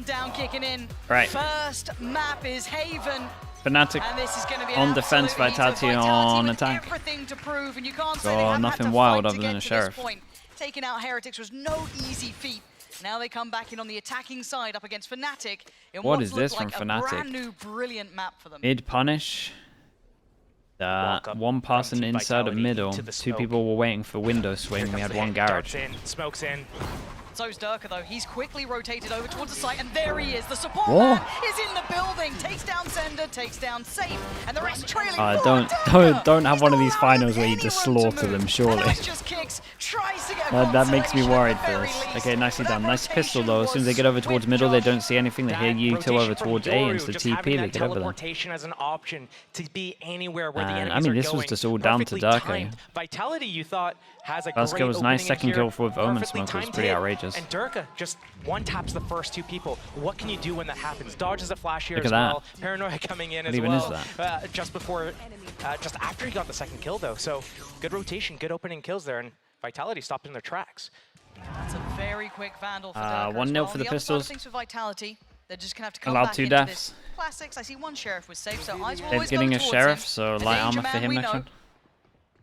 countdown kicking in. Right. First map is Haven. Fnatic And this is going to be on defense, Vitality on attack. Everything to prove, and you can't say So they haven't nothing had to wild fight other to than get a to sheriff. this point. Taking out Heretics was no easy feat. Now they come back in on the attacking side up against Fnatic. In What is this like from a Fnatic? brand new, brilliant map for them. Mid punish. One person inside of middle. Two people were waiting for window swing. We had one garage. Smokes in. So's Durka though. He's quickly rotated over towards the site, and there he is. The support man is in the building. Takes down Sender, takes down Safe, and the rest trailing forward. Don't have one of these finals where you just slaughter them, surely. Just kicks, tries to get That makes me worried for this. Okay, nicely done. Nice pistol though. As soon as they get over towards middle, they don't see anything. They hear you till over towards A into the TP. They get over there. Teleportation as an option to be anywhere where the enemies I mean, are this was going. just all down to Durka. Vitality, you thought, has a First great kill was nice. opening Second here. kill with Omen Perfectly Smoke was timed pretty hit. outrageous. And Durka just one-taps the first two people. What can you do when that happens? Dodges a flash here Look as at well. Paranoia coming in as even well. is that? Just after he got the second kill, though. So good rotation, good opening kills there, and Vitality stopped in their tracks. That's a very quick Vandal for Durka 1-0 for the Pistols. Things for Vitality. They're just gonna have to come Allowed back 2 into deaths. this. Classics. I see one sheriff was safe, so eyes will They're always getting go a towards sheriff, him. so A light danger armor for man, him we next know. round.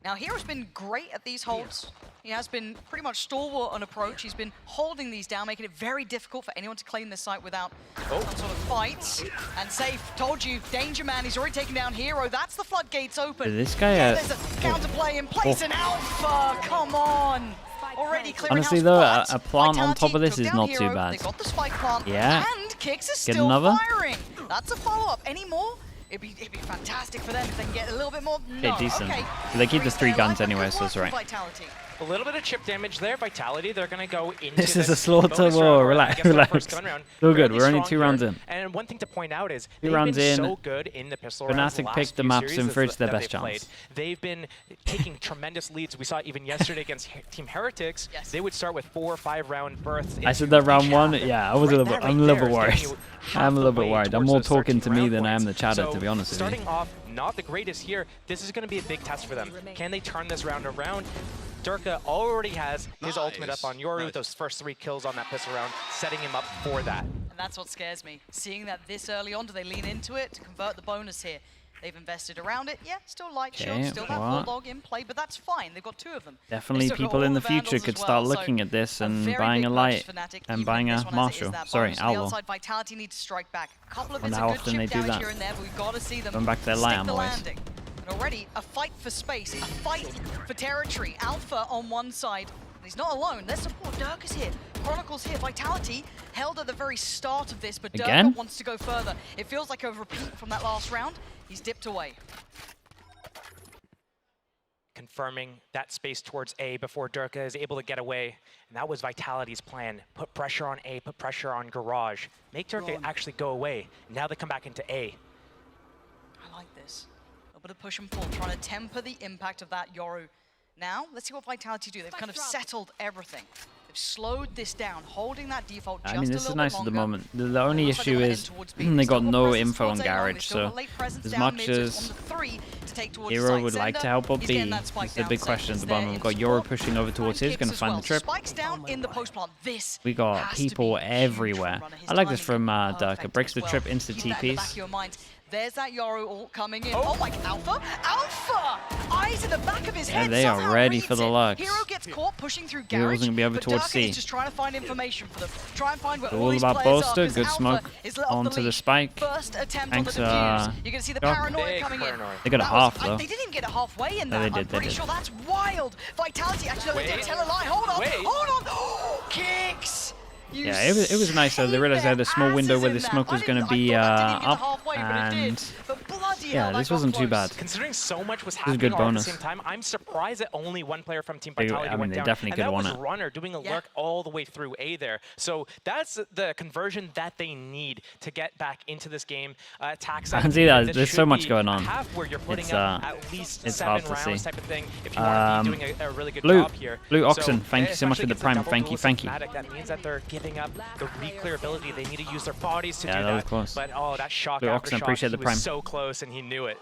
Now, Hero's been great at these holds. He has been pretty much stalwart on approach. He's been holding these down, making it very difficult for anyone to claim this site without some sort of fights. And Safe, told you, Danger Man, he's already taken down Hero. That's the floodgates open. Did this guy, there's a counterplay in place, and Alpha, come on. Already clearing Honestly house, though, but a plant on Vitality top of this took is down not Hero. too bad. They got the spike plant, Yeah. and Kix is Get still another? firing. That's a follow-up. Any more? It'd be fantastic for them if they can get a little bit more. No, Okay, decent. okay. But they keep the 3 There, guns like, anyway, good so it's work right. from Vitality. A little bit of chip damage there. Vitality, they're going to go into This is a this slaughter bonus war. round where Relax, I guess their relax. first gun round, Still good. fairly We're only strong 2 rounds here. in. And one thing to point out is 2 they've rounds been in. so good in the pistol rounds. Fnatic last picked the few maps series and fridged their that best they've played. chance. They've been taking tremendous leads. We saw even yesterday against Team Heretics. Yes. They would start with 4 or 5 round berths. I said that round 1. Chatter. Yeah, I was a little bit. I'm a little bit worried. I'm a little bit worried. I'm towards more those talking 13 to me round than I am the points. chatter, So to be honest with you. starting off not the greatest here. This is going to be a big test for them. Can they turn this round around? Durka already has his ultimate up on Yoru with those first 3 kills on that pistol round, setting him up for that. And that's what scares me. Seeing that this early on, do they lean into it to convert the bonus here? They've invested around it. Yeah, still light shield, still that Bulldog in play, but that's fine. They've got 2 of them. Definitely people in the future could start looking at this and buying a light and buying a Marshall. Sorry, Owl. Vitality need to strike back. A couple of Wonder bits how of good often they chip do damage that. here and there, but we've got to see them Going back to their light stick the ammo ways. landing. And already a fight for space, a fight for territory. Alpha on one side. He's not alone. There's support. Durka's here. Chronicles here. Vitality held at the very start of this, but Again? Durka wants to go further. It feels like a repeat from that last round. He's dipped away. Confirming that space towards A before Durka is able to get away. And that was Vitality's plan. Put pressure on A, put pressure on Garage. Make Durka actually go away. Now they come back into A. I like this. A little bit of push and pull, trying to temper the impact of that Yoru. Now, let's see what Vitality do. They've kind of settled everything. They've slowed this down, holding that default just a I little mean, bit this is nice longer. at the moment. The only Looks like issue they're is heading towards B. they got Still no presence info all on day long. They've Garage, still got so late presence as down much mid, so it's as on the 3 to take towards Hero site. would like to Sender, help up he's B, getting that spike it's the down big safe. question at He's the there bottom. We've in got support. Yoru pushing over towards his, And going to Kix as find well. the trip. Spikes down in the post plant. This We got has to be people huge everywhere. from runner. His I like this timing from perfect Durka. Breaks as the well. trip into Keep that in the back of TPs. your mind. There's that Yoru ult coming in. Oh my, Alpha! Alpha! Eyes in the back of his head. they are somehow ready reads for the it. Lux. Hero gets caught pushing through Hero Garage, wasn't gonna be over but towards Durka C. is just trying to find information for them. Try and find where all All these about players bolster, are, 'cause good Alpha smoke is let off onto the leash. spike. First attempt Thanks, on the defuse. You're gonna see the Doc. paranoia Big coming in. paranoia. They got a That was- half, though. They didn't even get a halfway in No, that. they did, I'm they pretty did. sure that's wild. Vitality actually they did tell a lie. Hold on, Wait. hold on. Kicks. You Yeah, it was nice though. They realized they had a small window where the smoke was going to be up, and yeah, this wasn't too bad. Considering so much was a happening good all at the bonus. same time, I'm surprised that only one player from Team They- Vitality I mean, went they down. definitely And could've that won was it. Runner doing a lurk all the way through A there. So that's the conversion that they need to get back into this game. Tax I can see that. this There's should so much be going a on. half where you're putting It's, up at least it's 7 hard to rounds see. type of thing if you want to be doing a really good job here. Blue Oxen, So, thank you so much for the especially prime. against Thank you, double thank you. duelist Fnatic, that means that they're giving up the re-clear ability. They need to use their bodies to Yeah, do that that. was close. But oh, that shock Blue after Oxen, shock, appreciate he the prime. was so close and he knew it.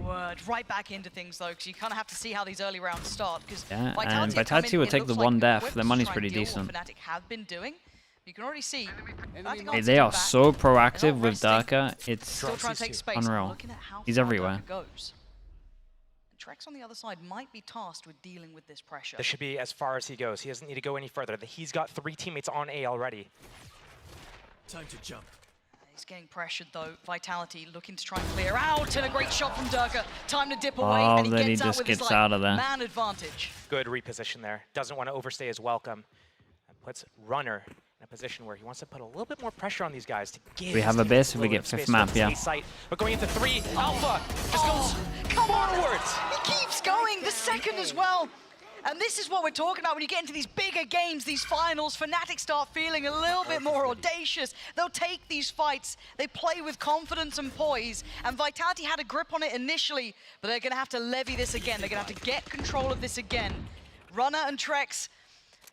Word. Right back into things though, because you kind of have to see how these early rounds start. Because Yeah, and Vitality, Vitality will take the one death. Their money's pretty decent. Fnatic have been doing, You can already see. Hey, they are so proactive with Darker. It's Still trying to take space. unreal. Looking at how He's far everywhere. Darker goes. And Trex on the other side might be tasked with dealing with this pressure. This should be as far as he goes. He doesn't need to go any further. He's got 3 teammates on A already. Time to jump. He's getting pressured though. Vitality looking to try and clear out, and a great shot from Durka. Time to dip away, Oh, and then he he gets out just with his gets out of there. man advantage. Good reposition there. Doesn't want to overstay his welcome. And puts Runner in a position where he wants to put a little bit more pressure on these guys to give. We have a base if we get fifth map, yeah. Site. But going into 3, Alpha just goes Come on! forwards. He keeps going, the second as well. And this is what we're talking about when you get into these bigger games, these finals. Fnatic start feeling a little bit more audacious. They'll take these fights. They play with confidence and poise. And Vitality had a grip on it initially, but they're going to have to levy this again. They're going to have to get control of this again. Runner and Trex,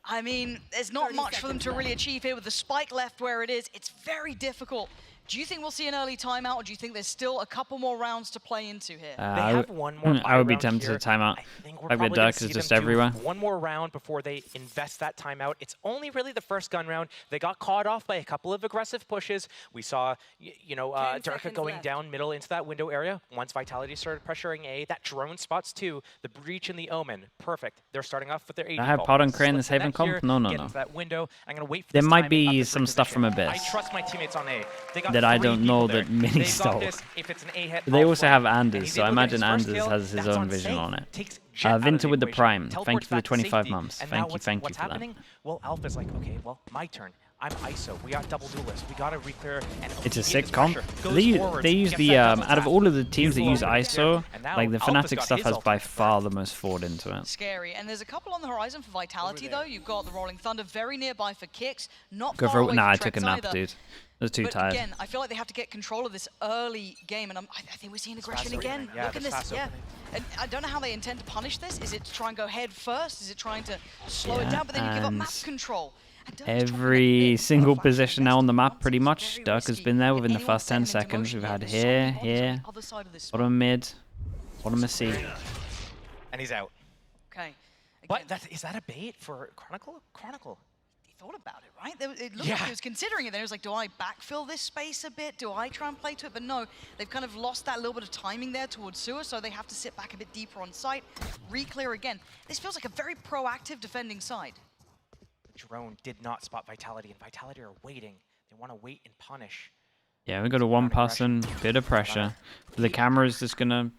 I mean, there's not much for them to really achieve here with the spike left where it is. It's very difficult. Do you think we'll see an early timeout, or do you think there's still a couple more rounds to play into here? They have one more I would be round tempted here. to timeout. I think we're Like the probably gonna Dark see is just them do everywhere. one more round before they invest that timeout. It's only really the first gun round. They got caught off by a couple of aggressive pushes. We saw, Durka going down middle into that window area. Once Vitality started pressuring A, that drone spots too. The breach and the omen, perfect. They're starting off with their AD. I have Pod on Crane this Haven comp? No. That window. I'm gonna wait for There this might timing of be the some stuff from position. Abyss I trust my teammates on A. They got that I 3 don't people know there. that Mini They've stole. got this. If it's an A hit, They I'll also play. have And Anders, he's so I able to get imagine his first Anders kill. has his That's own on vision safe. on it. Takes Jet out of Vinta the with the equation, Prime. Thank you teleports for the back to 25 safety, months. and Thank now you what's for that. happening? Well, Alpha's like, okay, well, my turn. I'm ISO. We got double duelists. We got to reclear and It's a alleviate sick this comp. pressure. Goes They forwards, use gets the, that double out of tap. all of the teams that use Beautiful over ISO, here. And now like the Alpha's Fnatic got stuff his has by ultimate. far the most forward into it. Scary. And there's a couple on the horizon for Vitality, though. You've got the Rolling Thunder very nearby for kicks. Not Go far for away Nah, I from took a Trex nap, either. dude. I was too But tired. again, I feel like they have to get control of this early game, and I think we're seeing aggression fast again. opening. Yeah, Look at this this, fast yeah. opening. And I don't know how they intend to punish this. Is it to try and go head first? Is it trying to slow it Yeah, down? But then you give up map and control. And Durka's trying to make Every big single fight. position now on the map, pretty It's much. very Dark has risky. been there If within the anyone first 10 sent him into seconds. We've motion, had there's here, somebody on the here, other side of this bottom mid, bottom of C. And he's out. Okay. But Again, is that a bait for Chronicle? Chronicle. he thought about it, right? It looked like he was considering it. Then he was like, do I backfill this space a bit? Do I try and play to it? But no, they've kind of lost that little bit of timing there towards Sewer, so they have to sit back a bit deeper on site, re-clear again. This feels like a very proactive defending side. Drone did not spot Vitality, and Vitality are waiting. They want to wait and punish. Yeah, we got a one person, bit of pressure. The camera's just gonna.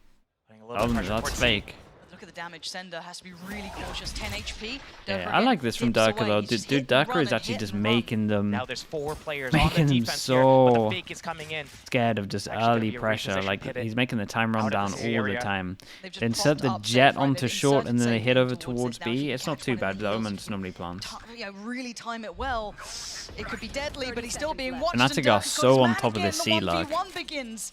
Putting a little bit of pressure That's towards fake. Look at the damage. Sender has to be really cautious. 10 HP. Yeah, I like this from Darker though. Dude, Darker is actually just making them Now there's 4 players on Making the them defense here, but so the fake is coming in. scared of just Actually gonna early be a pressure. reposition Like pivot he's making the time run out of down this all the area. time. They've just Then set propped the up jet safe, right? onto They've short and then they inserted hit safe over towards towards this. Now if B. you It's not catch too one of bad. the The heals, Omen just normally plants. Really time it well. It could be deadly, but he's still being watched. Fnatic and are Durka's so got on his top of man this again. C The lurk. 1v1 begins.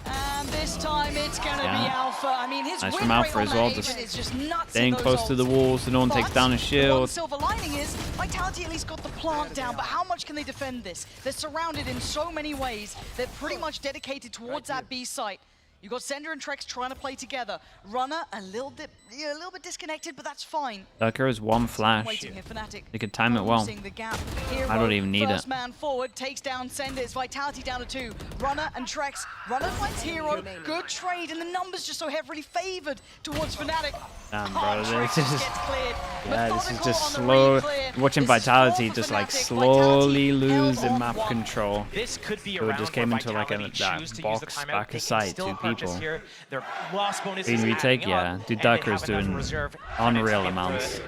And this time it's going to be Yeah. Alpha. I mean, his Nice win from rate Alpha on as that well, agent just is just nuts. Staying in those close to the ults. wall so no one takes But down his the one shield. silver lining is Vitality at least got the plant down, but how much can they defend this? They're surrounded in so many ways. They're pretty much dedicated towards that B site. You got Sender and Trex trying to play together. Runner a little bit disconnected, but that's fine. Darker is one flash. Waiting here, Fnatic. They could time it well. Closing the gap. Hero, I don't even need first it. man forward, takes down Sender. It's Vitality down to 2. Runner and Trex. Runner finds Hero. Good trade, and the numbers just so heavily favored towards Fnatic. Damn, bro, Trex this is gets cleared. Yeah, this is Methodical just on the slow. re-clear. Watching This is Vitality 4 for just like Fnatic. slowly Vitality held losing on map one. control. This could be a So it round just came where into like a Vitality that choose to use the box timeout. back They of can sight, still 2 purchase people. Here. Their loss bonus Being is retake, adding yeah. up, Dude, and they Darker is have enough doing reserve unreal to amounts.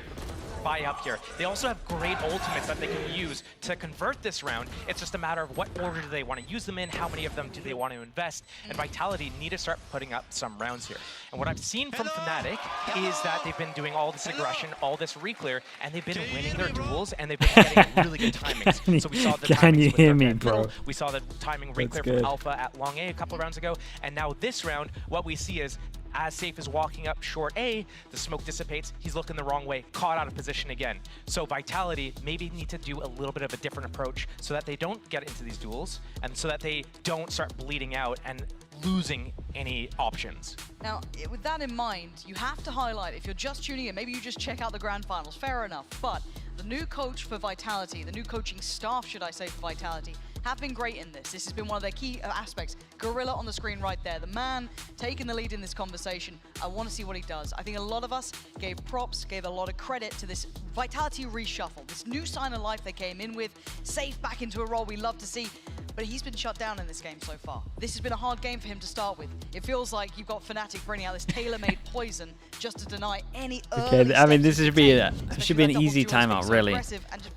buy up here. They also have great ultimates that they can use to convert this round. It's just a matter of what order do they want to use them in, how many of them do they want to invest, and Vitality need to start putting up some rounds here. And what I've seen from Fnatic is that they've been doing all this aggression, all this re-clear, and they've been winning their duels, and they've been getting really good timings. So we saw the Can you timings with hear Durka me, at bro? middle. We saw the timing re-clear good. from Alpha at long A a couple rounds ago, and now this round, what we see is as Safe is walking up short A, the smoke dissipates, he's looking the wrong way, caught out of position again. So Vitality maybe need to do a little bit of a different approach so that they don't get into these duels and so that they don't start bleeding out and losing any options. Now, with that in mind, you have to highlight, if you're just tuning in, maybe you just check out the grand finals, fair enough, but the new coach for Vitality, the new coaching staff, should I say, for Vitality, have been great in this. This has been one of their key aspects. Gorilla on the screen right there, the man taking the lead in this conversation. I want to see what he does. I think a lot of us gave props, gave a lot of credit to this Vitality reshuffle, this new sign of life they came in with, safe back into a role we love to see. But he's been shut down in this game so far. This has been a hard game for him to start with. It feels like you've got Fnatic bringing out this tailor-made poison just to deny any early I mean, this steps should be especially an with that easy double duo timeout, so really. aggressive and just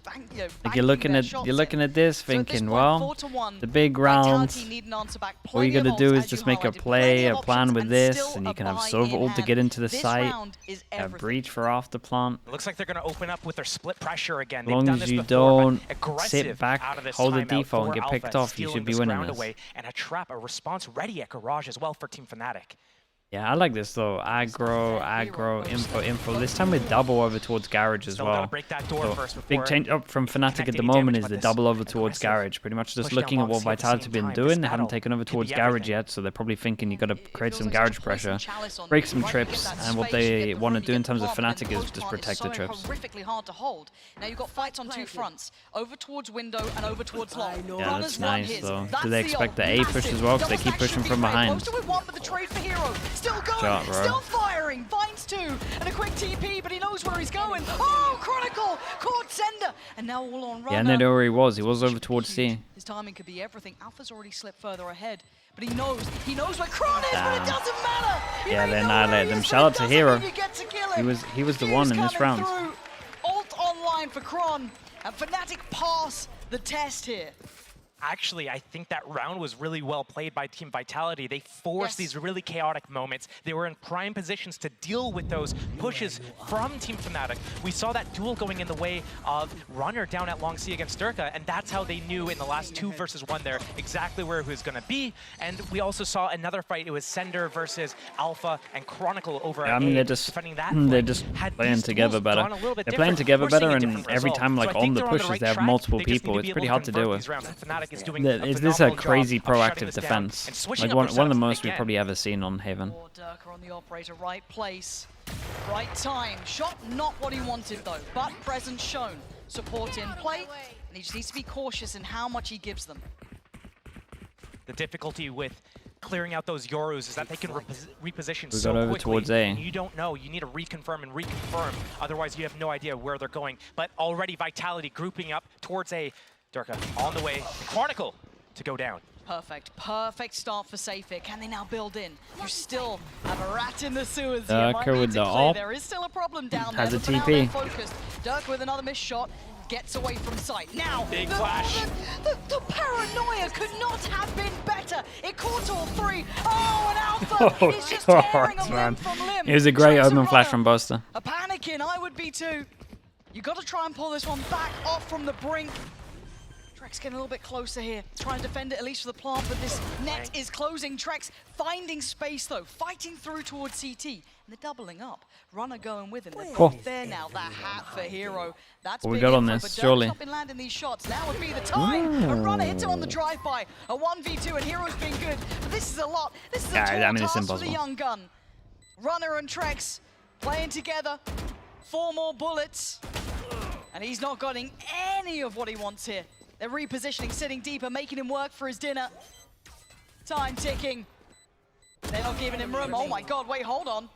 Like you're looking at this, thinking, well, the big round. All you got to do is just make a play, a plan with this, and you can have Silver ult to get into the site. A breach for after plant. It looks like they're going to open up with their split pressure again. As long as you don't sit back, hold the default, and get picked off, you should be winning this. And a trap, a response ready at Garage as well for Team Fnatic. Yeah, I like this though. Aggro, info. This time with double over towards Garage as well. So big change up from Fnatic at the moment is the double over towards Garage. Pretty much just looking at what Vitality have been doing. They haven't taken over towards Garage yet, so they're probably thinking you got to create some Garage pressure, break some trips, and what they want to do in terms of Fnatic is just protect the trips. Horrifically hard to hold. Now you've got fights on two fronts, over towards window and over towards long. Yeah, that's nice though. Do they expect the A push as well? Because they keep pushing from behind. Still going, still firing, finds two, and a quick TP, but he knows where he's going. Oh, Chronicle, caught Sender, and now all on Runner. Yeah, and they know where he was over towards C. His timing could be everything. Alpha's already slipped further ahead, but he knows where Chron is, but it doesn't matter. Yeah, they annihilated them. Shout out to Hero. He was the one in this round. Ult online for Chron, and Fnatic pass the test here. Actually, I think that round was really well played by Team Vitality. They forced these really chaotic moments. They were in prime positions to deal with those pushes from Team Fnatic. We saw that duel going in the way of Runner down at Long C against Durka, and that's how they knew in the last 2 versus 1 there exactly where he was going to be. And we also saw another fight. It was Sender versus Alpha and Chronicle over at they're just playing together better. They're playing together better, and every time like on the pushes they have multiple people. It's pretty hard to deal with. Is this a crazy proactive defense? Like one of the most we've probably ever seen on Haven. Durka on the operator, right place, right time. Shot not what he wanted though, but presence shown. Support in play, and he just needs to be cautious in how much he gives them. The difficulty with clearing out those Yorus is that they can reposition so quickly. Over towards A. And you don't know. You need to reconfirm and reconfirm. Otherwise, you have no idea where they're going. But already Vitality grouping up towards A. Durka on the way. Chronicle to go down. Perfect start for Safir. Can they now build in? You still have a rat in the sewers Durka here. with the ult. There is still a problem down has there. A TP. Durka with another missed shot. Gets away from sight. Now, big flash. The paranoia could not have been better. It caught all three. Oh, and Alpha is just tearing them limb from limb. It was a great open flash from Buster. A panicking, I would be too. You got to try and pull this one back off from the brink. Trex getting a little bit closer here. Trying to defend it at least for the plant, but this net is closing. Trex finding space though, fighting through towards CT. And they're doubling up. Runner going with him. They're there now. That hat for Hero. That's what we got on this, surely. Not been landing these shots. Now would be the time. A Runner hits him on the drive-by. A 1v2 and Hero's been good. But this is a lot. This is a tall task for the young gun. Runner and Trex playing together. 4 more bullets. And he's not getting any of what he wants here. They're repositioning, sitting deeper, making him work for his dinner. Time ticking. They're not giving him room. Oh my god, wait, hold on.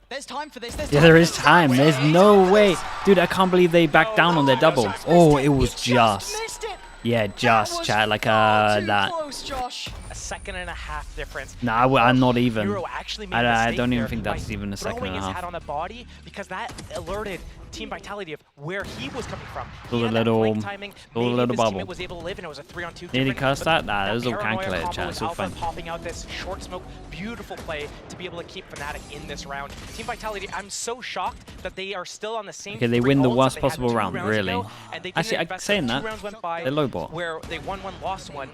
There's time for this. Yeah, there is time. There's no way. Dude, I can't believe they backed down on their double. Oh, it was just. Yeah, just, chat, like that. Close, Josh. A 1.5 difference. Nah, I'm not even. Hero actually made I don't even think that's even a 1.5 seconds. Throwing his hat on the body because that alerted Team Vitality of where he was coming from. A little bubble. Was able to live, and it was a 3-on-2. Nearly cursed that? Nah, it was all calculated, chat. It's all fun. Popping out this short smoke, beautiful play to be able to keep Fnatic in this round. Team Vitality, I'm so shocked that they are still on the same. Okay, they win the worst possible round, really. Actually, saying that, they lowball. Where they won one, lost one,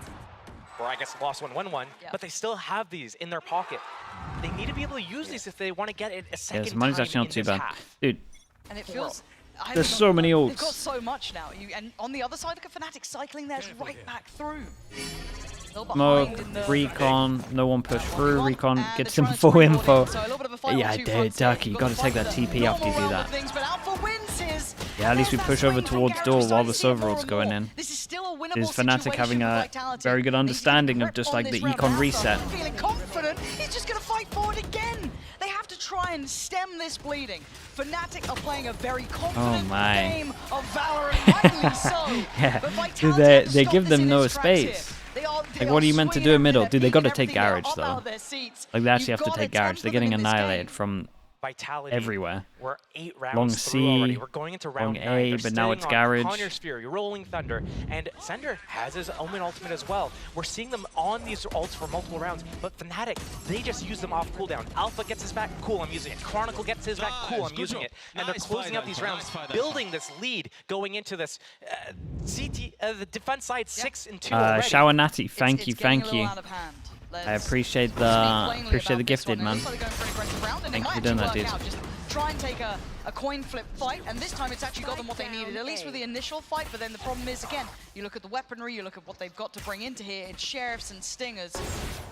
or I guess lost one, won one, but they still have these in their pocket. They need to be able to use these if they want to get it a second time. Yeah, money's actually not too bad, dude. And it feels. There's so many ults. They've got so much now. And on the other side, look at Fnatic cycling theirs right back through. Smoke, Recon, no one pushed through. Recon gets some full info. Yeah, dude, Ducky, you got to take that TP after you do that. But Alpha wins his There's Yeah, at least we that push over swing from towards Garage. door We're while starting the to see it more Sovereigns and going more. in. This is still a winnable Is Fnatic situation having for a Vitality. very good And he's gonna understanding of grip just on like this the round. econ Alpha reset. feeling confident, he's just gonna fight forward again. They have to try and stem this bleeding. Fnatic are playing a very confident game of Valor, and rightly so. Yeah. But Dude, Vitality they have to stop give this them in no its tracks here. space. They are Like, what are you meant to swinging do in everything, middle? they're Dude, they got to peeking take everything, Garage, they're up out though. of their seats. Like, they actually You've have to gotta take Garage. temper They're them getting in this annihilated game. from Vitality. everywhere. We're 8 rounds Long through C, already. We're going into round long 9. A, They're but now it's sitting on Garage. Connor's Fury, Rolling Thunder, and Sender has his Omen ultimate as well. We're seeing them on these ults for multiple rounds, but Fnatic, they just use them off cooldown. Alpha gets his back, cool, I'm using it. Chronicle gets his back, cool, I'm using it. And they're closing out these rounds, building this lead, going into this the defense side 6-2 already. Shower Natty, thank you, It's getting thank a you. little out of hand. I Let's appreciate speak plainly the about this gifted, one. man. It looks like they're going for an aggressive round, and Thank it you might for doing actually that, work dude. out. Just try and take a coin flip fight, and this time it's actually got them what they needed, at least for the initial fight. But then the problem is, again, you look at the weaponry, you look at what they've got to bring into here. It's sheriffs and stingers,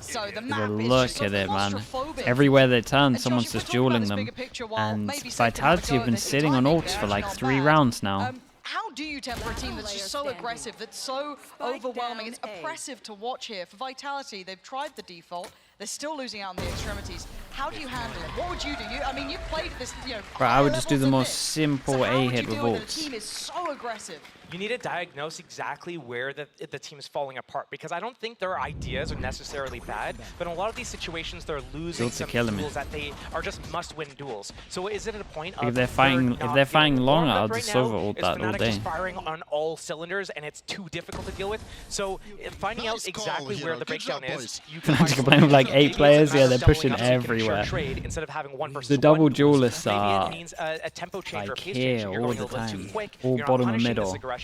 so the map is Look just at so it, man. claustrophobic. Everywhere they turn, And Josh, someone's if we're just talking about dueling this them. bigger picture, while And maybe Seth can have a Vitality go have at been this, the sitting on timing, ults they're for like actually 3 not bad. rounds now. How do you temper a team that's just so aggressive, that's so overwhelming? It's oppressive to watch here. For Vitality, they've tried the default. They're still losing out on the extremities. How do you handle it? What would you do? I mean, you've played this, Right, I would just do higher the levels most than this. simple So how would A-hit you with do it when ults. the team is so aggressive? You need to diagnose exactly where the team is falling apart, because I don't think their ideas are necessarily bad, but in a lot of these situations they're losing Built to some kill him. duels that they are just must-win duels. So is it at a point If of they're fighting long, I'll just over ult that all Fnatic day. just firing on all cylinders and it's too difficult to deal with? So finding out exactly where the breakdown is, you can Fnatic are playing with like 8 players, yeah, they're pushing everywhere. Trade instead of having one versus The double one duels. duelists Maybe are it means a tempo change or a like pace here change. You're all going the a little too time. quick. All You're not bottom and punishing this middle. aggression.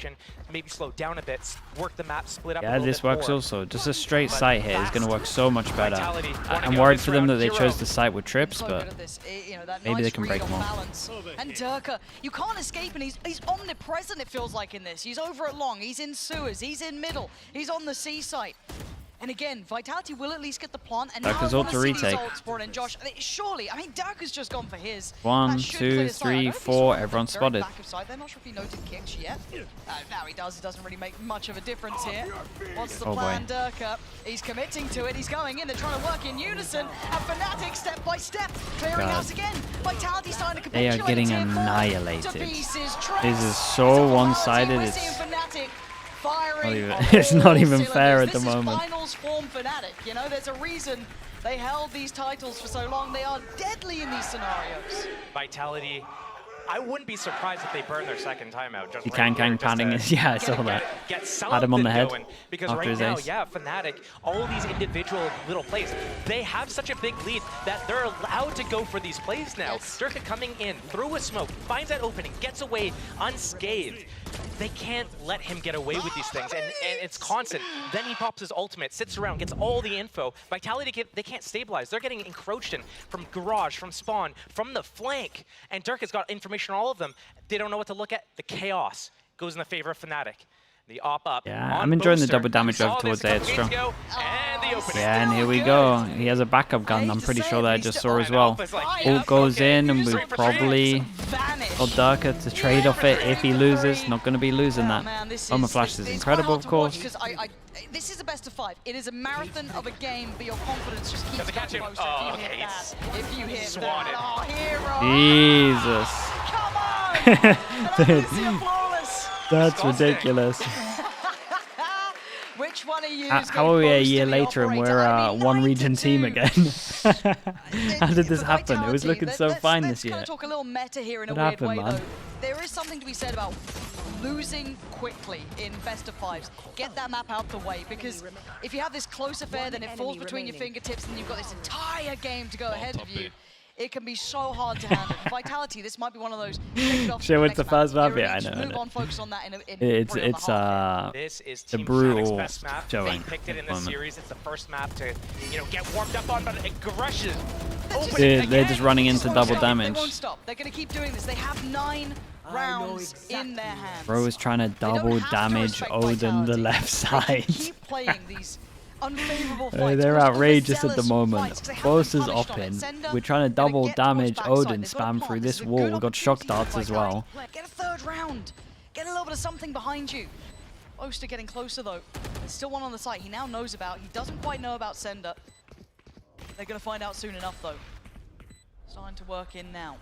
Maybe slow down a bit, work the map, split up a Yeah, little this bit works more. also. Just a straight But site here is going to work so much better. Vitality wanna I'm get worried this for them that round. they Hero. chose the site with trips, So but good at this. That maybe they nice can read break on more. balance. And Durka, you can't escape, and he's omnipresent, it feels like, in this. He's over at long, he's in sewers, he's in middle, he's on the C site. And again, Vitality will at least get the plant, and Durka's now I ult want to to see these retake. ults spawn in. Josh, surely, I mean, Durka's just gone for his. 1, That should 2, clear sight. I 3, don't know if he 4, saw it everyone from the very spotted. back of sight. They're not sure if he noted kicks yet. Now he does. It doesn't really make much of a difference here. What's the Oh, plan, boy. Durka? He's committing to it. He's going in. They're trying to work in unison. And Fnatic, step by step, clearing God. house again. Vitality starting to They are capitulate. getting Tier 4 annihilated. to pieces. This is Trace so is a one-sided, We're it's seeing Fnatic firing even- on it's not all even fair cylinders. at the This moment. is finals form Fnatic. There's a reason they held these titles for so long. They are deadly in these scenarios. Vitality, I wouldn't be surprised if they burn their second timeout. Just He right can here, panning just is, yeah, I saw get that. Had him on the head going. Because after right his now, ace. yeah, Fnatic, all of these individual little plays, they have such a big lead that they're allowed to go for these plays now. Yes. Durka coming in through a smoke, finds that opening, gets away unscathed. They can't let him get away with these things, and it's constant. Then he pops his ultimate, sits around, gets all the info. Vitality, they can't stabilize. They're getting encroached in from garage, from spawn, from the flank, and Durka's got information on all of them. They don't know what to look at. The chaos goes in the favor of Fnatic. The op up. Yeah, on I'm enjoying the booster. double damage Saw over towards this a A, couple it's games strong. ago, and the opening. Yeah, and here we Still go. good. He has a backup gun, hate I'm to pretty say sure it, that I but just he's saw still- as well. Alpha's like, Ult goes okay, in, and you just we wait for trades. probably Vanish. got Durka to trade off it if he loses. Not going to be losing Oh, that. man, this Bomber is- Flash is it's incredible, of quite hard to course. watch 'cause this is a best of 5. It is a marathon of a game, but your confidence just keeps Does it catch getting him? closer Oh, if you okay, hit he's that. If you hit swatted. that. Oh, hero. Jesus. Come on! Andalusia flawless. That's Disgusting. ridiculous. Which one of you How are we a year later and we're one region team again? How did this happen? It was looking so fine this year. Let's kind of talk a little meta here in a What weird happened, way, man? though. There is something to be said about losing quickly in best of 5s. Get that map out the way, because if you have this close affair, then it falls between your fingertips, and you've got this entire game to go ahead of you. It can be so hard to handle. For Vitality, this might be one of those. Sure, what's the first map? You're Yeah, I just know, I Move know. on, focus on that in It's probably on the half. This is the Team brutal Fnatic's best map. showing They picked it in at the this moment. series. It's the first map to, get warmed up on, but aggression. They're just running into They double won't damage. stop. They're going to keep doing this. They have 9 rounds in their hands. Bro is trying to They don't double have to damage respect Odin the Vitality. left They can side. keep playing these unfavorable fights. They're Almost outrageous at the overzealous moment. fights 'cause they haven't Both been is punished up on it. in. Sender We're trying to gonna double get towards damage backside. Odin They've got a spam plan. through This this is a wall. good We've got shock opportunity darts for as well. Vitality. Get a third round. Get a little bit of something behind you. Oster getting closer though. There's still one on the site he now knows about. He doesn't quite know about Sender. They're going to find out soon enough though. Starting to work in now.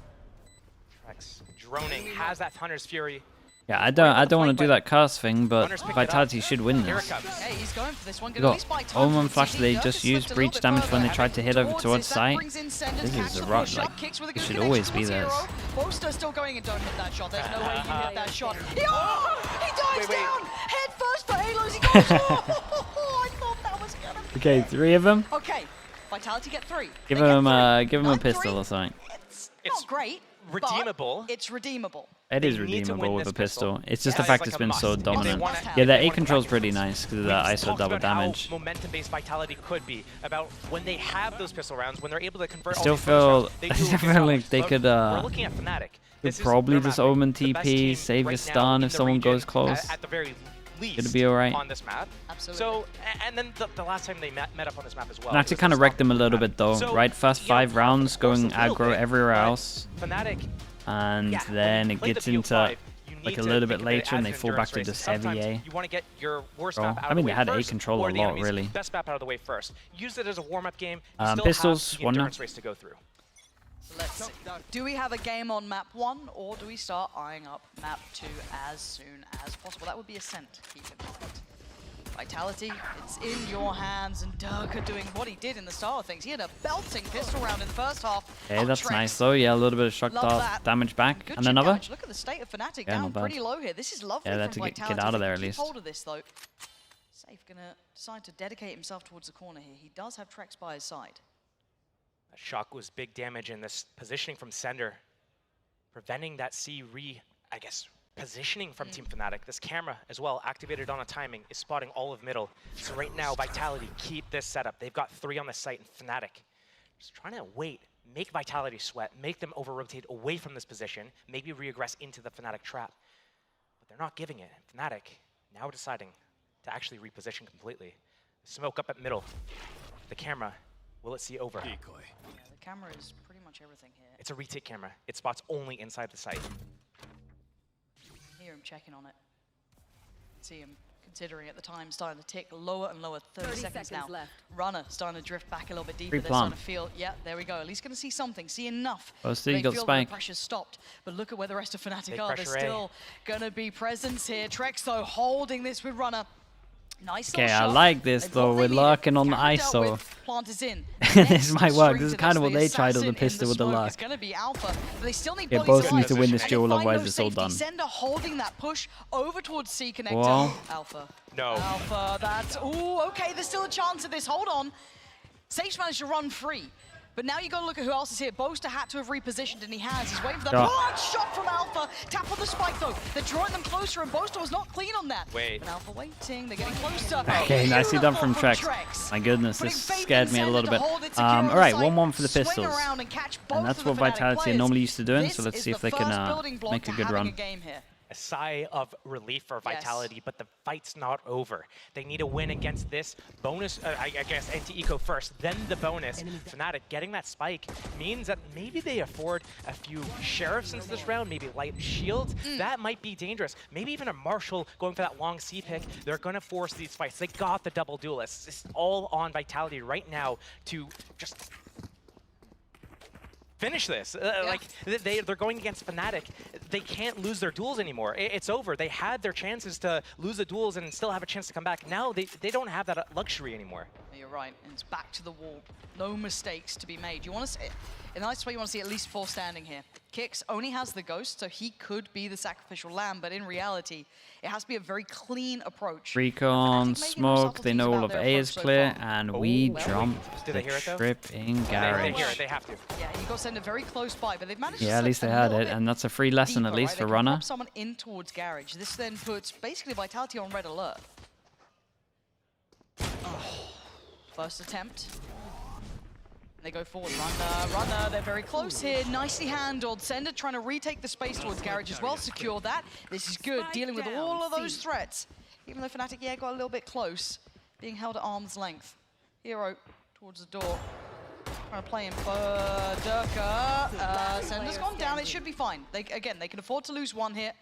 Trex droning, has that Hunter's Fury. Yeah, I don't want to do that cast thing, but Vitality should win Here it this. comes. Okay, he's going for this one. We Gonna at got least buy time Omen for Flash. CT. They Durka just slipped used a breach little bit damage when they further. tried to hit over towards That site. brings in Senders, This is catches a the rock, shot, like, kicks with a it good should connection always be towards this. Hero. Boaster still going and don't hit that shot. There's no way you hit that shot. He dives down! Head first for Halos. He goes, I thought that was gonna be Okay, 3 of them. Okay, Vitality get 3. Give They get him 3. a 9-3. pistol or something. It's not great, but redeemable. it's redeemable. It is They need to redeemable win with a this pistol. pistol. It's just the Yeah, fact it's it's like been a so must. If they dominant. wanna have Yeah, it, the they A wanna control's back pretty it. nice because of the We've ISO talked double about how damage. momentum-based Vitality could be, about when they have those pistol rounds, when they're able to convert I still all these bonus feel rounds, they I do a still good feel job. like they But could we're looking at Fnatic. This is probably their just map. Omen The best TP, team save right his now stun in if the someone region, goes close. At the very least, It'll be alright. on this map. Absolutely. So, and then the last time they met up on this map as well. Fnatic kind of wrecked them a little bit though, So, right? First you know, 5 rounds of course, going a little aggro bit, everywhere but else, Fnatic, and yeah, then when you it play the gets BO5, into you need like a to little think bit of it later and as they an fall back endurance to race. just heavy Sometimes A. You want to get your worst Bro, map out I of mean, the they way had A first, control or a the lot, enemy's really. best map out of the way first. Use it as a warm-up game. You still Pistols, have the one now. endurance race to go through. Let's see. Do we have a game on map 1, or do we start eyeing up map 2 as soon as possible? That would be Ascent, keep in mind. Vitality, it's in your hands, and Durka doing what he did in the start of things. He had a belting pistol round in the first half. Okay, that's Trex. nice though. Yeah, a little bit of shock Love dart that. damage back, Good and chip another. damage. Look at the state of Fnatic, Yeah, down not bad. pretty low here. This is lovely Yeah, they from had to get Vitality. out of If they there can at keep least. hold of this though. Safe gonna decide to dedicate himself towards the corner here. He does have Trex by his side. That shock was big damage in this positioning from Sender, preventing that positioning from Team Fnatic. This camera as well, activated on a timing, is spotting all of middle. So right now, Vitality keep this setup. They've got 3 on the site, and Fnatic just trying to wait, make Vitality sweat, make them over-rotate away from this position, maybe regress into the Fnatic trap. But they're not giving it. Fnatic now deciding to actually reposition completely. Smoke up at middle. The camera, will it see over? Decoy. Yeah, the camera is pretty much everything here. It's a retake camera. It spots only inside the site. Hear him checking on it. See him considering at the time, starting to tick lower and lower. 30 seconds now. left. Runner starting to drift back a little bit deeper. Free They're starting plant. to feel, yeah, there we go. At least going to see something, see enough. Oh, so you They got feel that spike. the pressure's stopped. But look at where the rest of Fnatic Big are. There's pressure A. still going to be presence here. Trex, though, holding this with Runner. Nice Okay, little I shot. like this They've though. got We're they lurking on the Camera dealt ISO. with, Plant is in. This might work. Next This is string kind of to what they tried on assassin the in pistol with the smoke luck. is going to be Alpha, but they still need Yeah, bodies both alive. need to win this And duel, they find otherwise no it's all safety. done. Sender holding that push over towards C connector. Whoa. Alpha. No. Alpha, that's... Ooh, okay, there's still a chance of this. Hold on. Sage managed to run free. But now you got to look at who else is here. Boaster had to have repositioned, and he has. He's waiting for the Yeah. shot from Alpha. Tap on the spike, though. They're drawing them closer, and Boaster was not clean on that. Wait. But Alpha waiting. They're getting closer. Okay, nicely done from Beautiful Trex. My goodness, Putting this faith scared in me a Sender little to bit. hold it secure on the Alright, site, 1-1 for the swing pistols. around and catch both And that's of the what Fnatic Vitality are players. normally used to doing, This so let's is see if the they can first building block make a to good having run. a game here. A sigh of relief for Vitality, but the fight's not over. They need a win against this bonus, I guess, anti-eco first, then the bonus. Fnatic getting that spike means that maybe they afford a few sheriffs into this round, maybe light shields. That might be dangerous. Maybe even a Marshall going for that long C pick. They're going to force these fights. They got the double duelists. It's all on Vitality right now to just finish this. Like, they're going against Fnatic. They can't lose their duels anymore. It's over. They had their chances to lose the duels and still have a chance to come back. Now they don't have that luxury anymore. You're right, and it's back to the wall. No mistakes to be made. You want to see, in a nice way, you want to see at least 4 standing here. Kix only has the ghost, so he could be the sacrificial lamb, but in reality, it has to be a very clean approach. Recon, Fnatic making no smoke, they subtleties know all about of their A is approach so clear, far. and we well, jump did the they hear it, though? trip in They garage. hear it. They have to. Yeah, you got to send it very close by, but they've managed Yeah, to at least they slip a had little it, bit and that's a free lesson at deeper, least right? for They can Runner. pop someone in towards garage. This then puts basically Vitality on red alert. First attempt. And they go forward. Runner, they're very close here. Nicely handled. Sender trying to retake the space towards garage as well. Secure that. This is good. Dealing with all of those threats. Even though Fnatic, yeah, got a little bit close. being held at arm's length. Hero towards the door. Trying to play him for Durka. Sender's gone down. It should be fine. Again, they can afford to lose one here.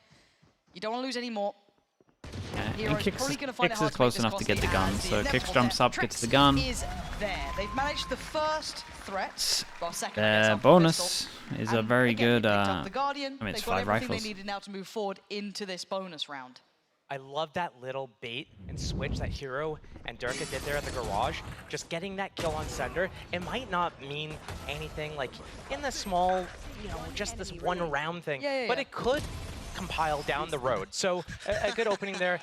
You don't want to lose any more. Yeah, and Kix is close enough to get the gun, so Kix jumps up, gets the gun. Is there. They've managed the first threat. Well, second, The bonus is a very good. The Guardian. I mean, it's They've got 5 everything rifles. they needed now to move forward into this bonus round. I love that little bait and switch that Hero and Durka did there at the garage. Just getting that kill on Sender. It might not mean anything like in the small, you know, just this one round thing, but it could compile down the road. So a good opening there.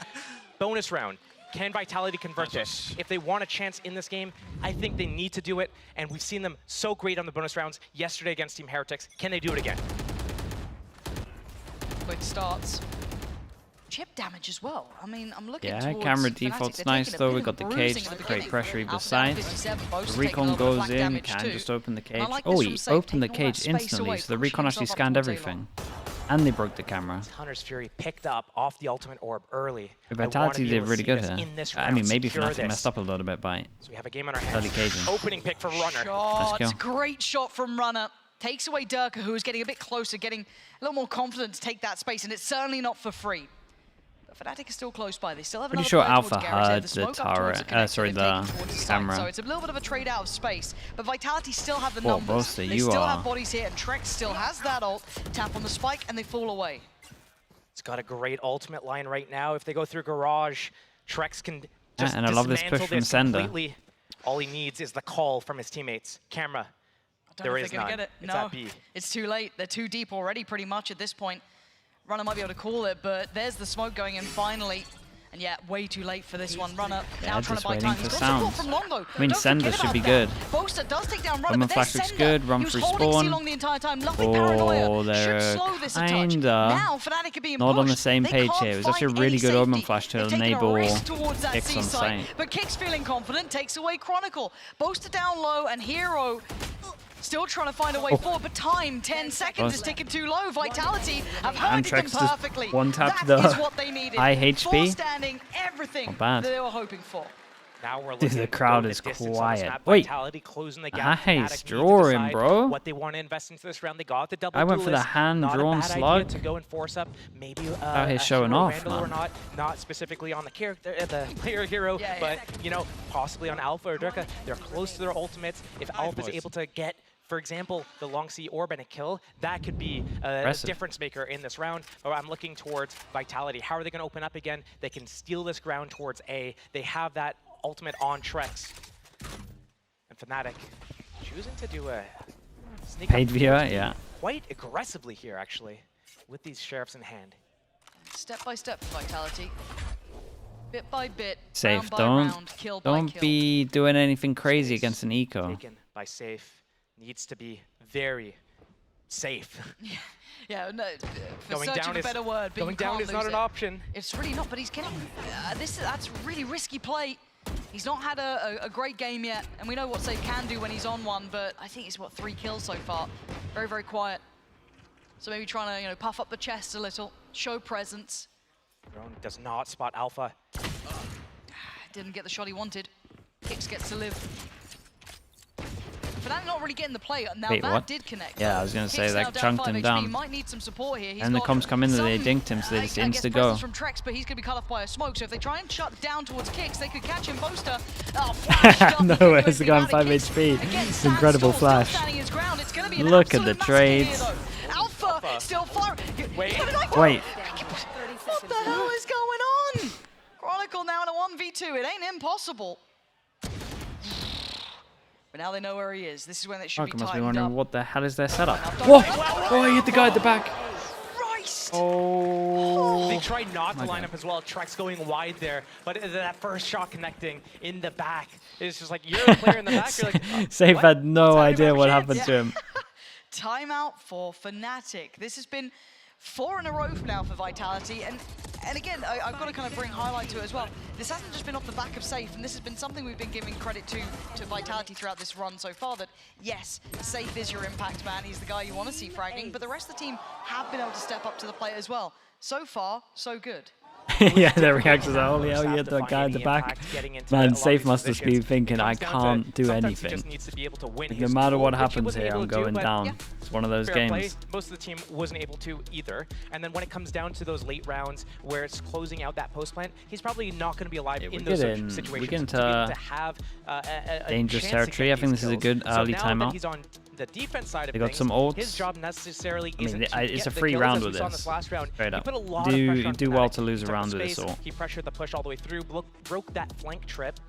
Bonus round. Can Vitality convert this? If they want a chance in this game, I think they need to do it. And we've seen them so great on the bonus rounds yesterday against Team Heretics. Can they do it again? Quick starts. Chip damage as well. I mean, I'm looking towards camera Fnatic. default's They're nice taking a though. bit We of got the bruising cage at to the create beginning. pressure either Alpha down side. 57, Bo's The taking a recon little bit of goes black in, damage can too. just open the cage. I like Oh, this he from Safe, opened the taking all that cage space instantly, away, so the pushing recon actually himself up scanned towards everything. And they broke the camera. Hunter's Fury picked up off the ultimate orb early. Vitality did really good here. I mean, maybe secure Fnatic messed up a little bit by So we have a game on our early hands. caging. Opening pick for Runner. Shot, kill. great shot from Runner. Takes away Durka, who is getting a bit closer, getting a little more confident to take that space, and it's certainly not for free. Fnatic is still close by. They still have Pretty another sure player towards Alpha Garage. They have heard the the smoke up towards turret, connector. sorry, They've taken the towards site. camera. So it's a little bit of a trade out of space, but Vitality still have the Whoa, numbers. Boaster, They you still are- have bodies here, and Trex still has that ult. Tap on the spike, and they fall away. It's got a great ultimate line right now. If they go through Garage, Trex can just and I love this push dismantle from this Sender. completely. All he needs is the call from his teammates. Camera. I don't There know if is they're gonna none. get it. It's No, at B. it's too late. They're too deep already, pretty much at this point. Runner might be able to call it, but there's the smoke going in finally. And yeah, way too late for this one. Runner now trying just to buy waiting time. for He's got support sounds. from Longo. I mean, Don't Sender forget should be about good. that. Boaster does take down Runner, Roman but there's Flash looks Sender. good, run He was through holding spawn. C-Long the entire time. Lovely Oh, paranoia. they're Should slow this a touch. kinda Now Fnatic are being not on pushed. the same They page can't here. It was actually a find really any good Omen safety. Flash to They've taken a enable risk towards that Kix on C-site, site. but Kix feeling confident takes away Chronicle. Boaster down low, and Hero still trying to find a way forward, but time, 10 seconds is ticking too low. Vitality have And heard them Trex just perfectly. one-tapped That the is what they needed. high HP. Standing, everything Not bad. that they were hoping for. Now we're Dude, looking the to crowd go is the distance on quiet. this map. Wait. Vitality closing the gap. Nice Fnatic need to drawing, decide bro. What they want to invest into this round. They got the double I went for the duelist. hand-drawn Not a bad slug. idea to go and force up. Maybe Out here a showing hero off, Randall or man. not specifically on the character, the player hero, Yeah, but you know, possibly on Alpha or Durka. They're close to their ultimates. If Alpha is able to get, for example, the long C orb and a kill, that could be a Impressive. difference maker in this round. But I'm looking towards Vitality. How are they going to open up again? They can steal this ground towards A. They have that ultimate on Trex. And Fnatic choosing to do a sneak Paid up viewer, yeah. quite aggressively here, actually, with these sheriffs in hand. Step by step, Vitality. Bit by bit, Safe, round by don't round, kill by don't kill. be doing anything crazy against an eco. Taken by Safe. Needs to be very safe. Yeah, no, for Going search down of a is better word, but going you down can't is not lose an it. option. It's really not, but he's getting, that's really risky play. He's not had a great game yet, and we know what Safe can do when he's on one, but I think he's, what, 3 kills so far. Very, very quiet. So maybe trying to, you know, puff up the chest a little, show presence. Drone does not spot Alpha. Didn't get the shot he wanted. Kix gets to live. Fnatic not really getting the play. Now Wait, that what? did connect. Yeah, I was gonna say, Kix that now down chunked 5 him HP. down. Might need some support here. He's And the got comms come in and they some, dinked him, so they just I guess insta-go. presence from Trex, but he's gonna be cut off by a smoke. So if they try and shut down towards Kix, they could catch him. Boaster. Oh, flash up. No, Good it's the guy on 5 Kix, HP. again, It's incredible still flash. standing his ground. It's gonna be an Look at the absolute massacre here, trades. though. Alpha still firing. Wait. Wait. What the hell is going on? Chronicle now in a 1v2. It ain't impossible. But now they know where he is. This is when it should Marco be must be tightened wondering up. what the hell is their setup. Whoa! Whoa! Oh, he hit the guy at the back. Christ! Oh. They tried not to my line God. up as well. Trex going wide there, but that first shot connecting in the back is just like, you're a player in the back. You're like, Safe what? had no Tell me idea about what shit. happened to him. Timeout for Fnatic. This has been 4 in a row now for Vitality, and again, I've got to kind of bring highlight to it as well. This hasn't just been off the back of Safe, and this has been something we've been giving credit to Vitality throughout this run so far, that yes, Safe is your impact man, he's the guy you want to see fragging, but the rest of the team have been able to step up to the plate as well. So far, so good. Yeah, their reactions are, holy hell, yeah, that guy at the back. Man, Safe must just be thinking, I can't do anything. Like, no matter what happens here, I'm going down. It's one of those games. Most of the team wasn't able to either. And then when it comes down to those late rounds where it's closing out that post plant, he's probably not going to be alive in those situations. We get into dangerous territory. I think this is a good early timeout. The defense side of they got some ults. His job necessarily it's a free round with this. Straight up. You do well to lose a round with this ult. He pressured the push all the way through, broke that flank trip,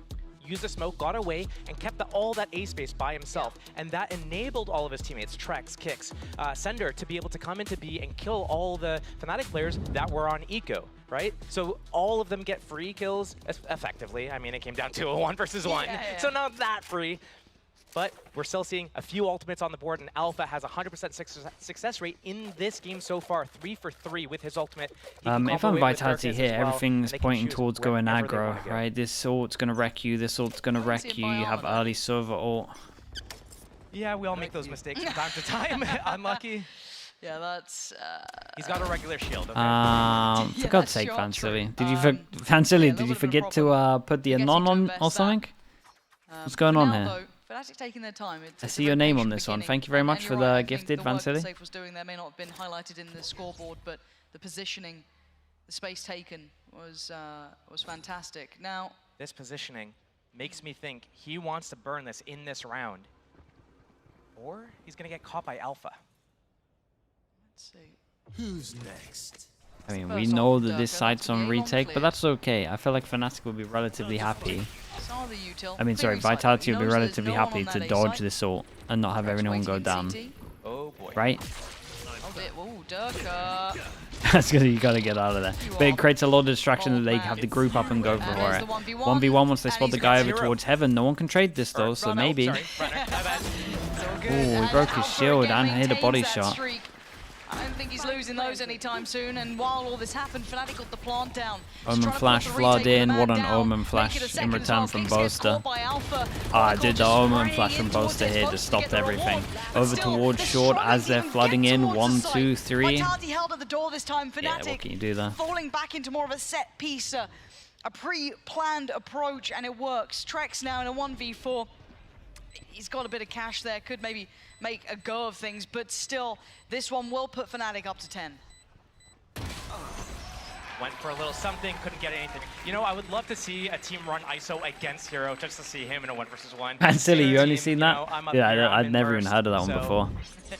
used the smoke, got away, and kept all that A space by himself. And that enabled all of his teammates, Trex, Kicks, Sender, to be able to come into B and kill all the Fnatic players that were on Eco, right? So all of them get free kills effectively. I mean, it came down to a 1 versus 1, so not that free. But we're still seeing a few ultimates on the board, and Alpha has a 100% success rate in this game so far, 3 for 3 with his ultimate. If I'm Vitality here, everything's pointing towards going aggro, right? This ult's going to wreck you, this ult's going to wreck you, you have early server ult. Yeah, we all make those mistakes from time to time. Unlucky. Yeah, that's... He's got a regular shield. Okay? For God's sake, Fancilly. Did you forget to put the Anon on or something? What's going on here? Fnatic taking their time. I see your name on this one. Thank you very much for the gifted, Vansili. Safe was doing there may not have been highlighted in the scoreboard, but the positioning, the space taken was fantastic. Now, this positioning makes me think he wants to burn this in this round, or he's going to get caught by Alpha. Let's see. Who's next? I mean, we know that this site's on retake, but that's okay. I feel like Fnatic will be relatively happy. I mean, sorry, Vitality will be relatively happy to dodge this ult and not have everyone go down. Oh boy. Right? Oh, Durka. That's good, you gotta get out of there. But it creates a lot of distraction that they have to group up and go for it. 1v1 once they spot the guy over towards heaven. No one can trade this though, so maybe. Oh, he broke his shield and hit a body shot. I don't think he's losing those anytime soon, and while all this happened, Fnatic got the plant down. Omen Flash flood in, what an Omen Flash in return from Boaster. I did the Omen Flash from Boaster here, just stopped everything. Over towards short as they're flooding in, 1, 2, 3. Held at the door this time. Fnatic, yeah, what can you do there? Falling back into more of a set piece, a pre-planned approach, and it works. Trex now in a 1v4. He's got a bit of cash there, could maybe make a go of things, but still, this one will put Fnatic up to 10. Went for a little something, couldn't get anything. You know, I would love to see a team run ISO against Hero just to see him in a 1 versus 1. And silly, you only seen that? Yeah, I'd never even heard of that one before.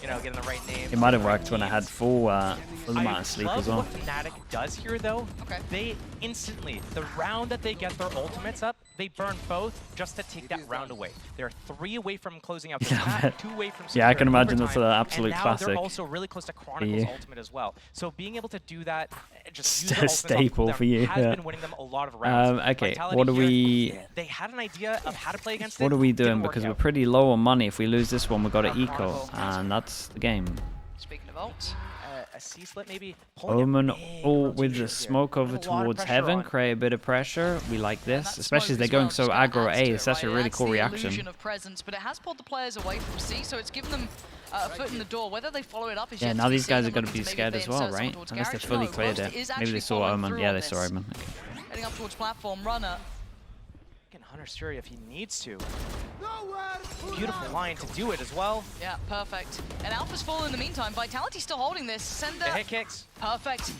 You know, getting the right name. It might have worked when I had full amount of sleep as well. What Fnatic does here, though, they instantly, the round that they get their ultimates up, they burn both just to take that round away. They're 3 away from closing out the map, 2 away from yeah, I can imagine that's an absolute classic. They're also really close to Chronicle's ultimate as well. So being able to do that, just use a staple for you. Has been winning them a lot of rounds. Okay, what are we? They had an idea of how to play against what are we doing? Because we're pretty low on money. If we lose this one, we got to eco, and that's the game. Speaking of ults, a C-split maybe. Omen all with the smoke over towards heaven, create a bit of pressure. We like this, especially as they're going so aggro A. It's actually a really cool reaction. Of presence, but it has pulled the players away from C, so it's given them a foot in the door. Whether they follow it up is yeah, now these guys are going to be scared as well, right? Unless they fully cleared it. Maybe they saw Omen. Yeah, they saw Omen. Okay. Heading up towards platform, Runner. Can Hunter's Fury if he needs to. Beautiful line to do it as well. Yeah, perfect. And Alpha's full in the meantime. Vitality still holding this. Sender. The hit kicks. Perfect.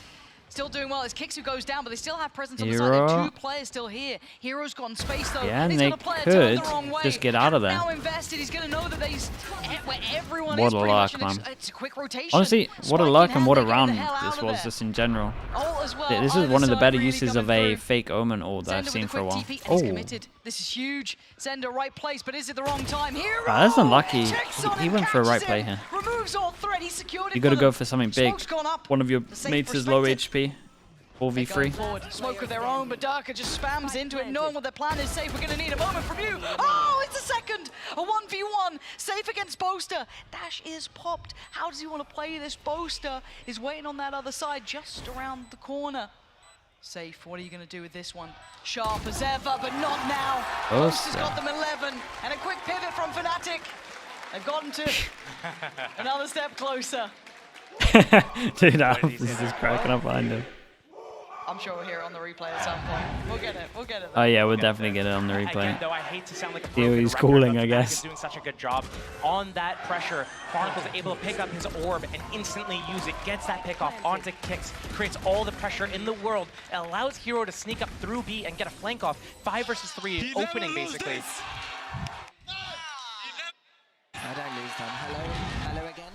Still doing well. It's Kicks who goes down, but they still have presence on the side. There are 2 players still here. Hero's got in space though. Yeah, and they could just get out of there. Now invested. He's gonna know that where everyone what is a luck, man. It's a quick rotation. Honestly, what a luck and what a round this was just in general. This is one of the better uses of a fake Omen ult that I've seen for a while. Oh. This is huge. Sender right place, but is it the wrong time? Hero! That's unlucky. He went for a right play here. Removes all threat. He secured it. You got to go for something big. One of your mates is low HP. 4v3. Smoke of their own, but Darker just spams into it, knowing what their plan is. Safe, we're going to need a moment from you. Oh, it's a second. A 1v1. Safe against Boaster. Dash is popped. How does he want to play this? Boaster is waiting on that other side, just around the corner. Safe, what are you going to do with this one? Sharp as ever, but not now. Boaster's got them 11. And a quick pivot from Fnatic. They've gotten to another step closer. Dude, Alpha is just cracking up behind him. I'm sure we'll hear it on the replay at some point. We'll get it. We'll get it. Oh yeah, we'll definitely get it on the replay. Again, though, I hate to sound like a Theo broken is record, calling, but I Fnatic guess. is doing such a good job on that pressure. Chronicles able to pick up his orb and instantly use it. Gets that pick off onto Kicks. Creates all the pressure in the world. It allows Hero to sneak up through B and get a flank off. 5 versus 3 opening basically. I don't lose them. Hello again.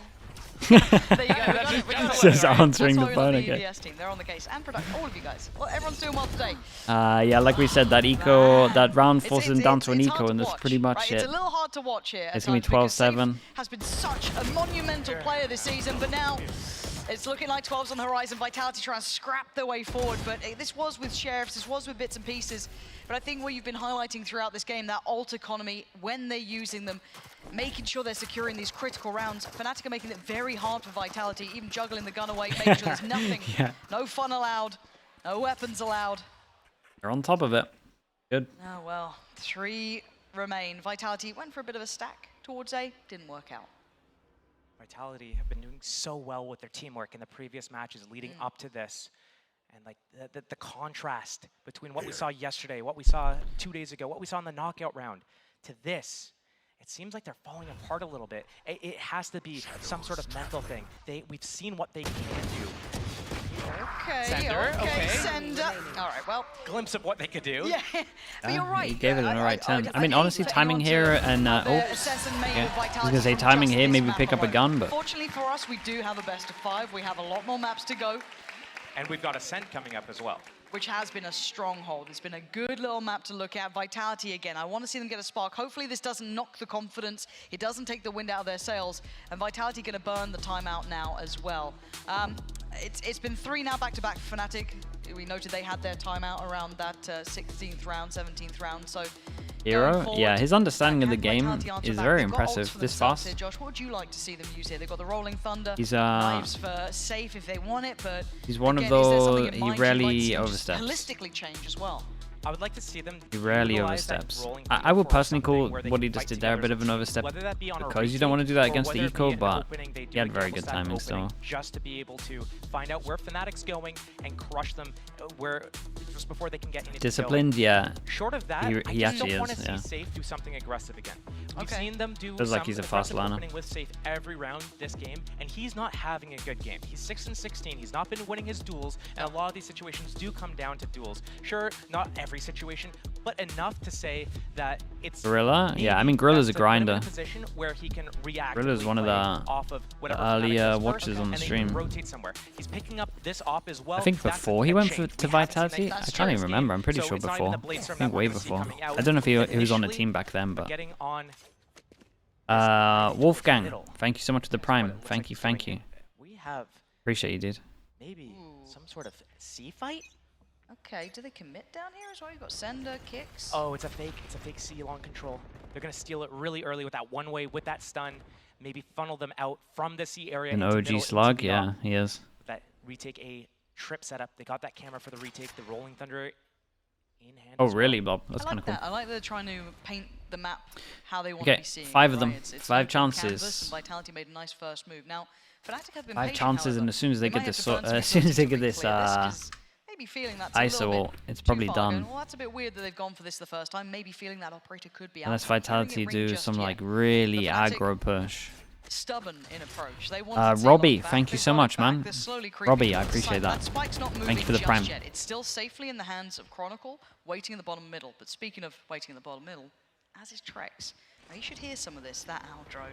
There you go. We got it. Just answering the That's why we phone love again. EBS team. They're on the case. And production. All of you guys. Well, everyone's doing well today. Yeah, like we said, that eco, that round It's- forces them it's- down to an it's hard eco, to and that's watch, pretty much right? it. It's a little hard to watch here. It's gonna be 12-7. Has been such a monumental player this season, but now it's looking like 12's on the horizon. Vitality trying to scrap their way forward, but this was with Sheriffs, this was with bits and pieces. But I think what you've been highlighting throughout this game, that ult economy, when they're using them, making sure they're securing these critical rounds. Fnatic are making it very hard for Vitality, even juggling the gun away, making sure there's nothing, no fun allowed, no weapons allowed. They're on top of it. Good. Oh well, 3 remain. Vitality went for a bit of a stack towards A, didn't work out. Vitality have been doing so well with their teamwork in the previous matches leading up to this. And like the contrast between what we saw yesterday, what we saw 2 days ago, what we saw in the knockout round, to this, it seems like they're falling apart a little bit. It has to be some sort of mental thing. We've seen what they can do. Okay, Sender, okay. Sender. All right, well. Glimpse of what they could do. Yeah, but you're right. He gave it in the right time. I mean, hate honestly, for timing anyone here to and assess and make yeah. with I was Vitality gonna say from timing just here, this maybe map pick up a alone. gun, but Fortunately for us, we do have a best of 5. We have a lot more maps to go, And we've got Ascent coming up as well. which has been a stronghold. It's been a good little map to look at. Vitality again. I want to see them get a spark. Hopefully this doesn't knock the confidence. It doesn't take the wind out of their sails. And Vitality going to burn the timeout now as well. It's been 3 now back-to-back for Fnatic. We noted they had their timeout around that 16th round, 17th round. So Hero, forward, yeah, his understanding of the can game Vitality answer is back? very They've got ults impressive. for This themselves fast. here, Josh, what would you like to see them use here? They've got the Rolling Thunder, He's knives for safe if they want it, but he's one again, of is there something those in he mind you'd like to rarely see him just oversteps. holistically change as well. I would like to see them. He rarely utilize that oversteps. rolling I thunder would for personally call something where they what can he just fight did there a bit together of an as a overstep, team. Whether that be on a because you don't want to do that retake against or the whether it eco, be an but opening, they he do had a very double good stack timing opening still. just to be able to find out where Fnatic's going and crush them where just before they can get anything Disciplined, yeah. Short of that, He I just actually don't want is, to see yeah. Safe do something aggressive again. We've Okay. seen them do Feels like some he's a fast aggressive liner. opening with Safe every round this game, and he's not having a good game. He's 6-16. He's not been winning his duels, and a lot of these situations do come down to duels. Sure, not every situation, but enough to say that it's Gorilla? Yeah, I maybe mean, Gorilla's best a to put him in grinder. position where he can react. Gorilla's one of the off of whatever early, Fnatic does first, watchers on the and then he stream. can rotate somewhere. He's picking up this op as well. I think That's before a he went change. to We haven't seen Vitality, that I start can't this even game. remember. I'm pretty So sure it's not before. even the Blade I Storm think that we're way gonna see before. coming out. I don't know if he was on the Initially, team back then, but getting on Wolfgang, middle. thank you so much for the That's what it prime. looks Thank like you, it's thank going you. in. We have Appreciate you, dude. maybe some sort of C fight. Okay, do they commit down here as well? You've got Sender, Kicks. Oh, it's a fake C long control. They're gonna steal it really early with that one way, with that stun. Maybe funnel them out from the C area. An into OG middle, into slug, the yeah, op. he is. With that retake A trip setup. They got that camera for the retake, the Rolling Thunder in hand. Oh, as really, well. Bob? That's I kind like of cool. that. I like that they're trying to paint the map how they want Okay, to be seeing 5 it, of them. right? It's 5 open canvas, chances. and Vitality made a nice first move. Now, Fnatic have been 5 patient, chances, however. and as soon as they might get have this, to burn some as soon as they get resources this to clear this, 'cause maybe feeling that's a ISO little ult, bit it's too probably far done. going, well, that's a bit weird that they've gone for this the first time. Maybe feeling that operator could be out. Unless Not hearing Vitality it ring do just some yet. like really Fnatic aggro push. Stubborn in approach. They want to Robbie, back. thank you They've so got it much, back. man. They're slowly creeping Robbie, I towards the appreciate side. that. Spike's not moving Thank you for the just prime. yet. It's still safely in the hands of Chronicle, waiting in the bottom middle. But speaking of waiting in the bottom middle, as is Trex. Now you should hear some of this, that owl drone.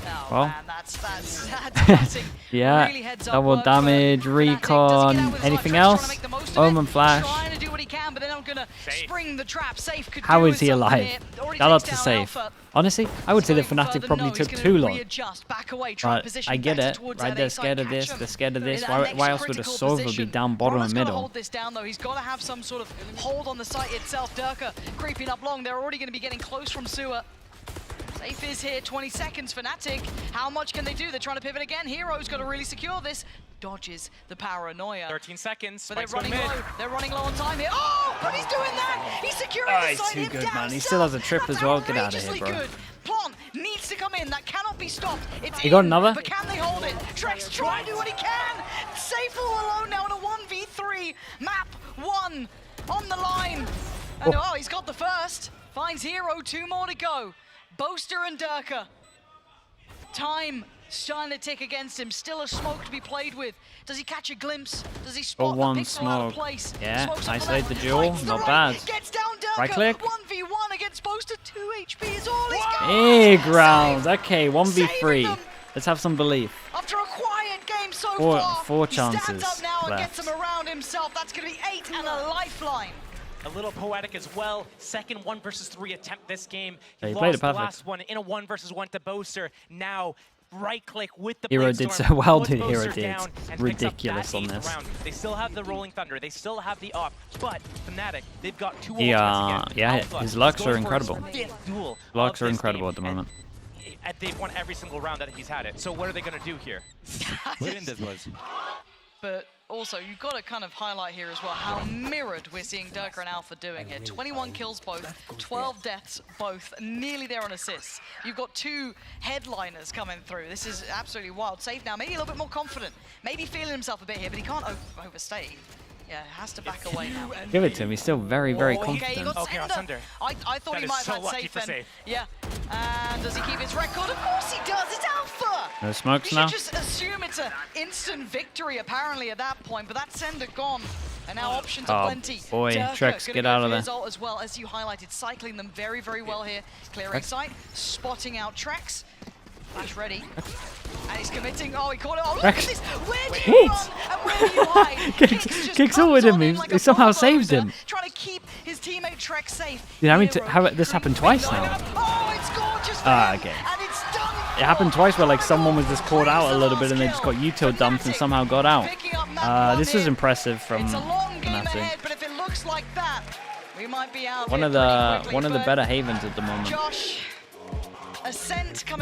Oh Well. man, that's classic. Yeah, Really heads up double work for damage, Fnatic. Does he get recon, out with his life? anything Trex trying else? to make the most of Omen it. flash. Trying to do what he can, but they're not gonna Safe. spring the trap. Safe could How do is with he something alive? here. Already Shout out takes to down Safe. Alpha. Honestly, I would say that Going Fnatic further, probably no, he's took gonna too long. readjust, back away, try and But position I get better it, towards right? that They're A side, scared of catch this, him. they're scared of They're this. in that Why next else would a critical Sova be position. down bottom Brola's and gotta middle? hold this down though. He's got to have some sort of hold on the site itself. Durka creeping up long. They're already going to be getting close from sewer. Safe is here, 20 seconds, Fnatic. How much can they do? They're trying to pivot again. Hero's got to really secure this. Dodges the paranoia. 13 seconds. But they're Spike's going running mid. low. They're running low on time here. Oh, but he's doing that. He's securing the he's site. too him good, down man. He south. still has a trip That's as well. Get out of here, outrageously bro. good. Plant needs to come in. That cannot be stopped. It's He got in, another? But can they hold it? Trex try and do what he can. Safe all alone now in a 1v3. 1v3, map 1 on the line. And oh, he's got the first. Finds Hero, 2 more to go. Boaster and Durka. Time starting to tick against him. Still a smoke to be played with. Does he catch a glimpse? Does he spot one the pixel out of smoke. place? Yeah, Smokes isolate the left, duel, finds the not right, bad. Gets down Durka. Right click. 1v1 against Boaster. 2 HP is all he's got. Big round. Okay, Saving 1v3. them. Let's have some belief. After a quiet game so Four far, he chances stands up now and left. gets them around himself. That's going to be 8 and a lifeline. A little poetic as well. Second 1 versus 3 attempt this game. Yeah, he Lost played it the perfect. last one in a 1 versus 1 to Boaster. Now right click with the Hero Bladestorm, did so well, puts dude. Hero Boaster did. down and Ridiculous picks up on that this. 8th round. They still have the Rolling Thunder. They still have the op, but Fnatic, they've got 2 ultimates again. Yeah, Alpha his is lucks going are for his incredible. 5th duel Lucks of are this incredible game, at the moment. and they've won every single round that he's had it. So what are they going to do here? But also, you've got to kind of highlight here as well how mirrored we're seeing Durka and Alpha doing here. 21 kills both, 12 deaths both, nearly there on assists. You've got 2 headliners coming through. This is absolutely wild. Safe now, maybe a little bit more confident, maybe feeling himself a bit here, but he can't overstay. Yeah, has to back away now. Give it to him. He's still very, very Okay, he confident. got Okay, Sender. Sunder. I thought That he is might so have had lucky safe for then. safe. Yeah. And does he keep his record? Of course he does. It's Alpha. No smokes You now. should just assume it's an instant victory, apparently, at that point. But that Sender gone. And now options are plenty. Boy, Durka Trex, gonna get go out for of there. his ult as well, as you highlighted, cycling them very, very well here. Clearing sight, spotting out Trex. Flash ready. And he's committing. Oh, he caught it. Oh, look Rex. at this. Where do Wait. you run? And where do you hide? Kicks just all with comes him. on in He like a somehow saved bulldozer, him. Trying to keep his teammate Trex safe. Dude, Hero this happened twice now. lineup. Oh, it's gorgeous for Ah, him, okay. And it's done. It happened twice where like someone was just caught out a little bit and they just got util dumped and somehow got out. This was impressive from It's a long game Fnatic. ahead, but if it looks like that, we might be out One here of the pretty quickly, one of the but better havens at the moment. Josh, Ascent coming